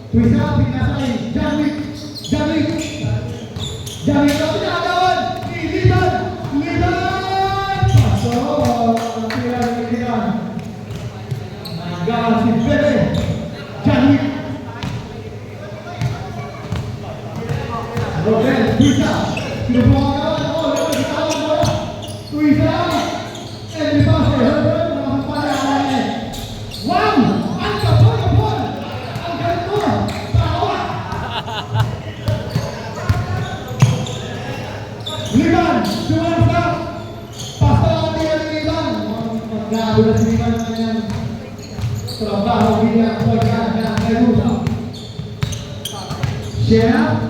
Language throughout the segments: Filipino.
Twisa, pinasay, Jamik, Jamik, Jamik, kawan, Liban, pasok, pilihan, gagal si Bebe, Jamik, Robel, Twisa, sinubukan kawan, lewat si kawan bola, Twisa, di pasir, Herbert, melakukan awalnya, wow, angkat bola, angkat bola, bawah, Liban, cuma stop, pasal dia Liban, udah si Liban dengan trabaho dia pegang dan terus, siap,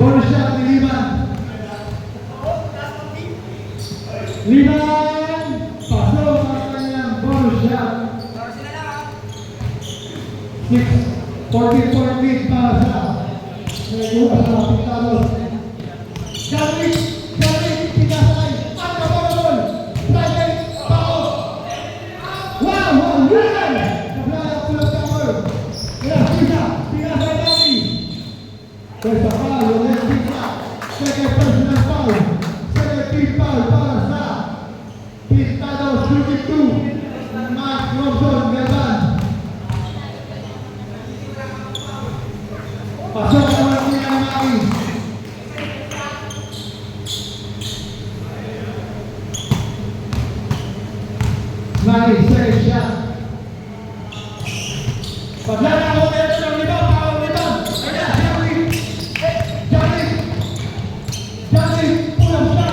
bonus shot di Liban, pasok makanya bonus shot. 6-14 lead para sa Pitalos. Jamik, pinasay, gol, private, pao. Wow, Liban, kablayak pulang kamar. Pinasay lagi. First foul, ulit Pisa. Second personal foul. Second team foul para sa Pitalos, 32. Mark Robson, Gaban. Pasok naman niya ang Maki. Maki, second shot. Paglala ako meron ng libang, pawang libang. Ayan, Jamik, pulang shot.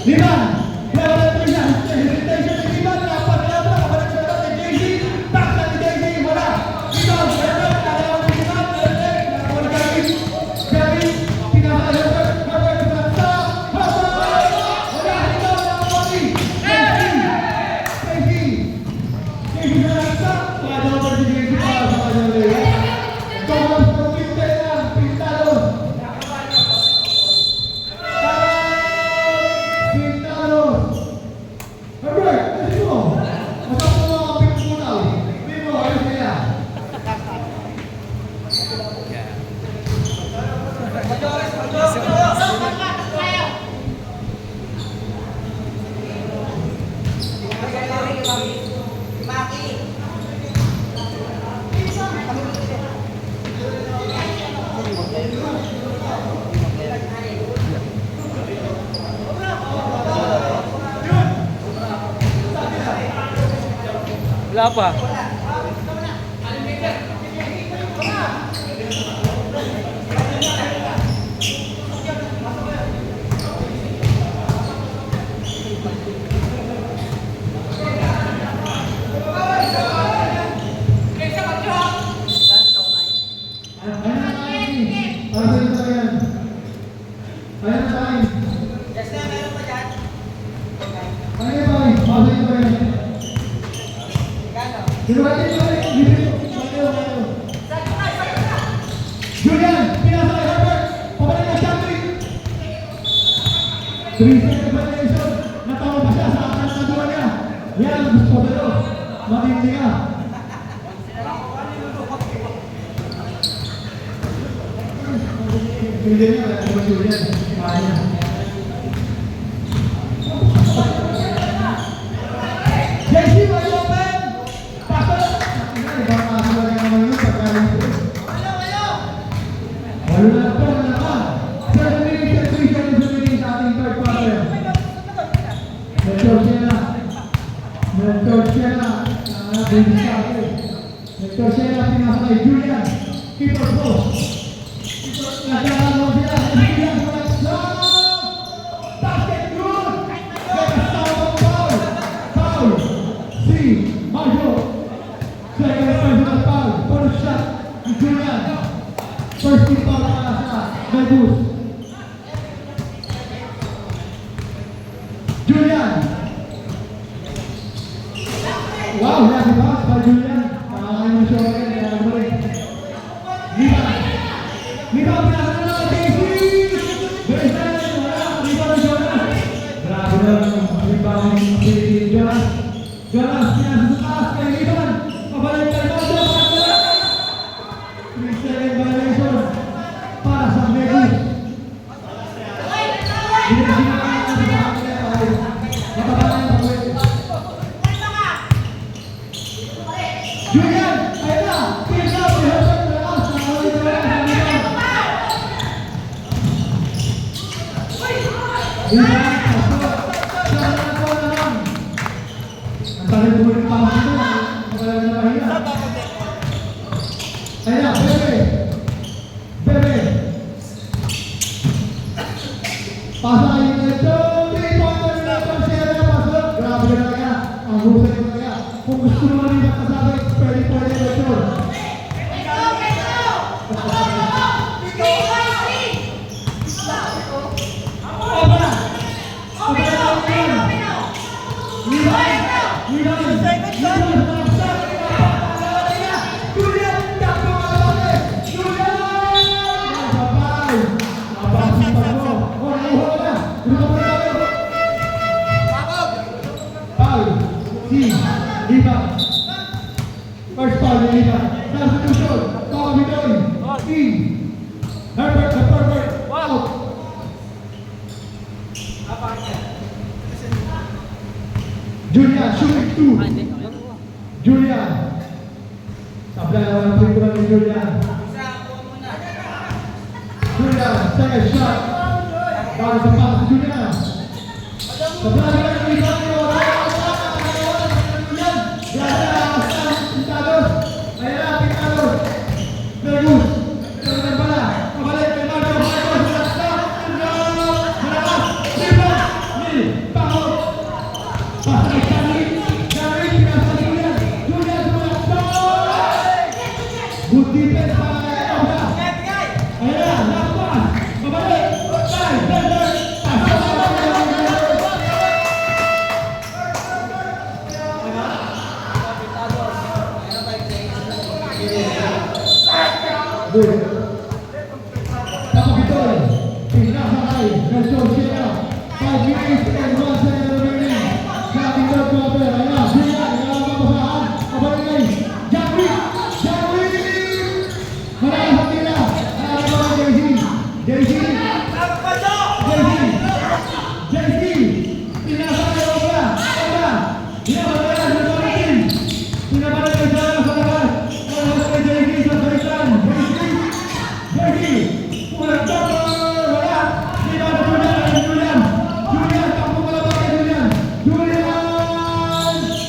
Liban, lewat Twisa, hesitation di Liban, dapat kepada saudara JC, tak dari JC, bola, Liban, Herbert, ada yang di Liban, bola kaki, Jamik, pindah Herbert, berkata, Herbert, bola Liban yang lagi, JC berkata, pada nomor JC sama saja, Thomas Perpintenan, Pitalos. Wala pa. Julian, pinasay Herbert, pabalik na Jamik. 3 seconds violation, natawa pa siya sa atas na duwa niya. Yan, gusto ko pero, matindi ka. Hindi niya, wala Julian, kaya niya. JC, may open, pasok. Tercera pinasa kay Julian. Keeper post. Nagkakaroon sila. Julian Collection. Basket good. Second foul. Foul. Si Majo. Second personal foul. First shot. Julian. First team foul para sa Vegas. Julian. Wow, happy pass by Julian. Nakakain mo siya ulit. Lima. Lima, pinasa na ng JC. Baseline, wala. Lima na Jonas. Grabe na lang. Rebound si Jonas. Jonas, pinasa sa taas kay Liban. Pabalik kay Mojo. 3-second violation para sa Vegas. Julian, ayun na! Pisa, rehearsal na lang! Nakawin na lang sa Liban! Liban, pasok! Sana ko na lang! Ang tagal mo rin pa dito, magalang na mahiya. Ayun na, Bebe! Bebe! Pasa kayo na ito! 3-pointer na ito! Sierra, pasok! Grabe na talaga! Ang husay na talaga! Kung gusto mo rin magkasabi, pwede ito. First foul ni Liban. Substitution. Paul Bidoy. In. Herbert. Out. Julian shooting 2. Julian. Sablay na walang pintuan ni Julian. Julian, second shot. Para sa pass, Julian. Sablay na walang pintuan ni Julian. Kapitol, pinakakay, Nelson Sierra, 5 minutes and 1 second remaining. Sa ating third quarter, ayan, Julian, nakapapasahan, kabaligay, Jack Wick! Marami sa tira, nakakabawa JC, pinakakay ako ba? Pinakakay sa pamitin, pinakakay sa labas, pinakakay JC sa balikan, JC, pulang double, wala, Liban na Julian, takbo ka lang kay Julian,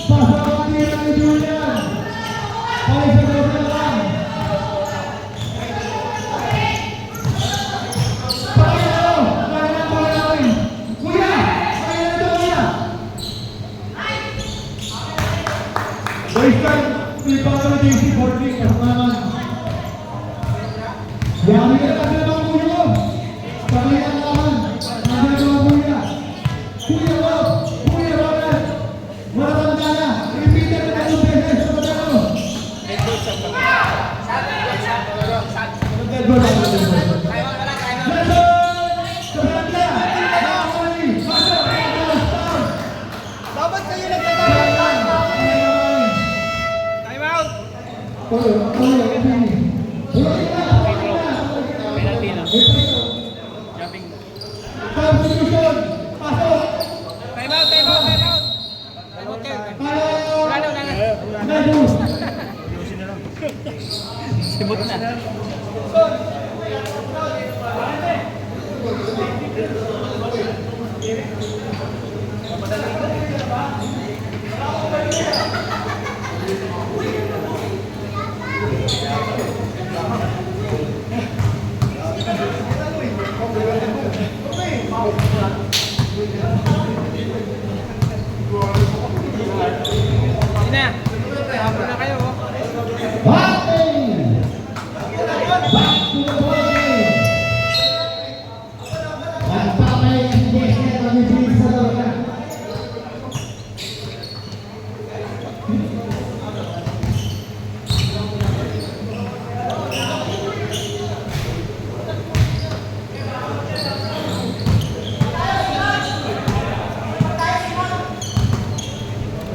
pasok ang tira ni Julian, balik sa double na lang, kuya, baseline, Liban na JC, 14, kasama naman. Yari ka kasi naman kuya mo. Sabay ang laman. Nandun ka mo kuya. Kuya Robert. Maratanda na. Repeated na tayo beses. Sabay mo. Dapat kayo nagtatawag. Time out. Substitution. Pasok. Time out. Nagus. Sibot na. habol na kayo. Batting! Back to the ball game. Nagpapay ang Jesse at mabilis sa loob.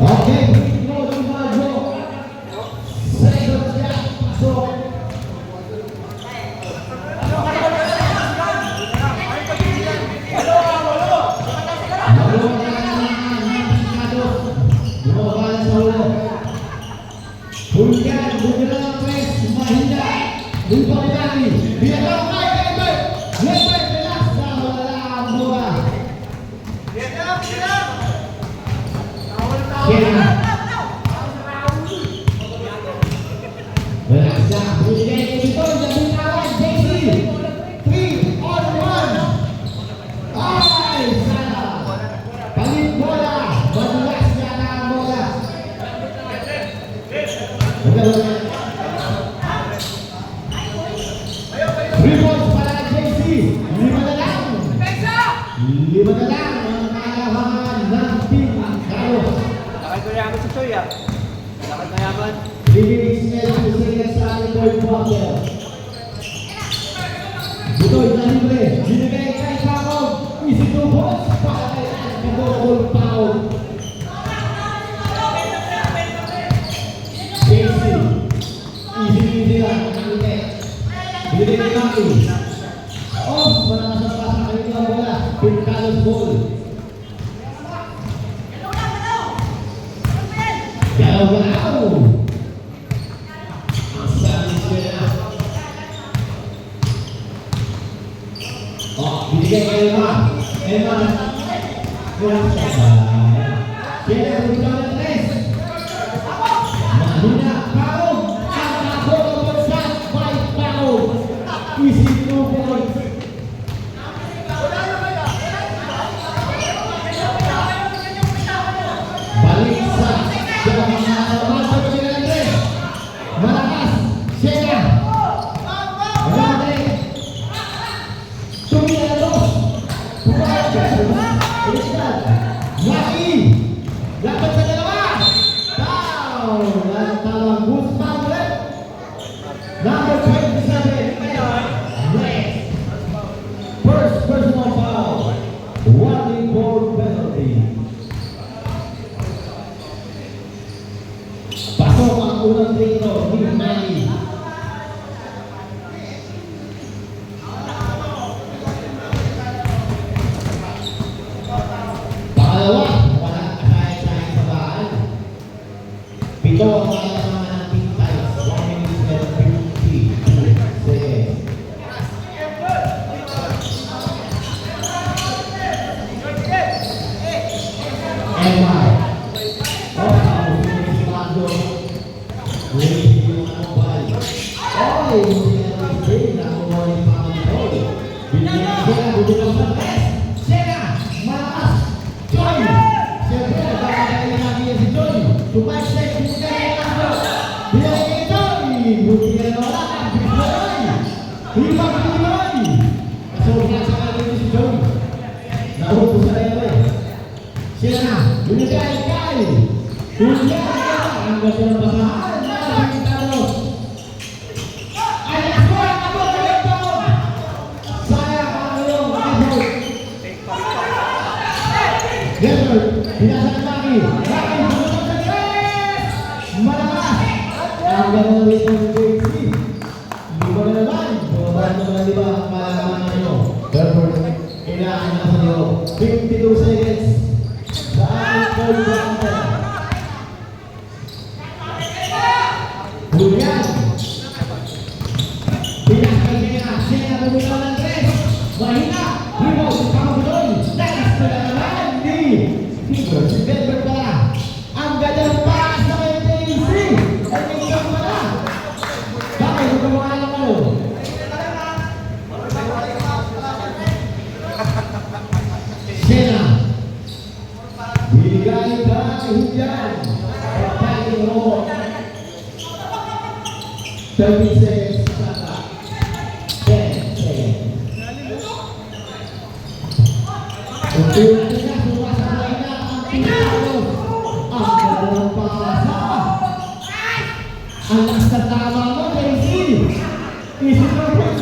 Okay, no, si Majo. Second shot, pasok. Hujan, bumila ng press, mahinda. Lupa ni Dani. Biar lang kay Lebet. Lebet, belas na wala ang bola. Kena. Belas na. Bumigay ni Tito, sabi kawan, JC. 3 on 1. Ay, sana. Palit bola. Madulas na ang bola. Rebound para JC. 5 na lang. 5 na lang ang kalabangan ng team Carlos. Lakad ko yaman si Choy ah. Lakad na yaman. 3 minutes to seconds sa ating third quarter. Butoy na libre. Binigay kay Pacom. Easy to balls. Pakatayaan. Kabol Pacom. JC. Easy lang. Binigay kay Maki. Off. Malakas na pasa kayo ng bola. Team Carlos ball. Galaw-galaw. Binigay kay Emma. Emma. Kaya bumitaw ng tres. Mahina. Pacom. Ang nakabot ang shot by Pacom. Easy 2 points. Balik sa masuk sila ng tres. Malakas. Sena. Madali. Tumilalos. Maki. Dapat sa dalawa. Down. At talang Guzman ulit. Number 27. Next. First personal foul. Warning board penalty. Pasok ang unang dito. Ni Manny. Pangalawa, wala kahit sa baan. Pito ang kailangan ng team times. 1 minute and 52 seconds. Emma. Si Mando. Yung ano ba? Oy, hindi na natin. Nakuha ni Panginoon. Binigyan sila. Bumitaw sa press. Sena. Malakas. Joy! Siyempre, nagkakagaling natin yan si Joy. Tumay-step, bumigay kay Mando. Binigay kay Joy. Bumigay na wala. Joy! Hibang Joy! Kasobrang sa kanya si Joy. Nahupo sa layo eh. Sena. Binigay kay. Binigay kay. Ang ganda ng basahan. Nakakita Carlos. Ay, ako ang abot na ito. Sayang ang iyong abot. Gilbert, pinasa ng Maki. Maki, bumutang sa tres! Malakas! Ang ganda ng ito ng JC. Lima na naman. Bumabaan naman ang lima ang malaman nyo. Gilbert, kailangan na sa iyo. 52 seconds. Sa ating third quarter. Julian. Pinakay niya. Sena bumitaw ng tres. Mahina. Rebound si Panginoon. Takas na naman ni Tigor. Si Gilbert pala. Ang ganda ng pass na kay JC. Ay, ikaw pala. Bakit? Huwag mo alam ano. Sena. Binigay ka kay Julian. Pagkain mo. 30 seconds shot clock. 10 seconds. Unti-unti na sumasabay na ang Pilipinos. Ang dalawang pasa. Ang lakas na tama mo, Daisy. Isip mo po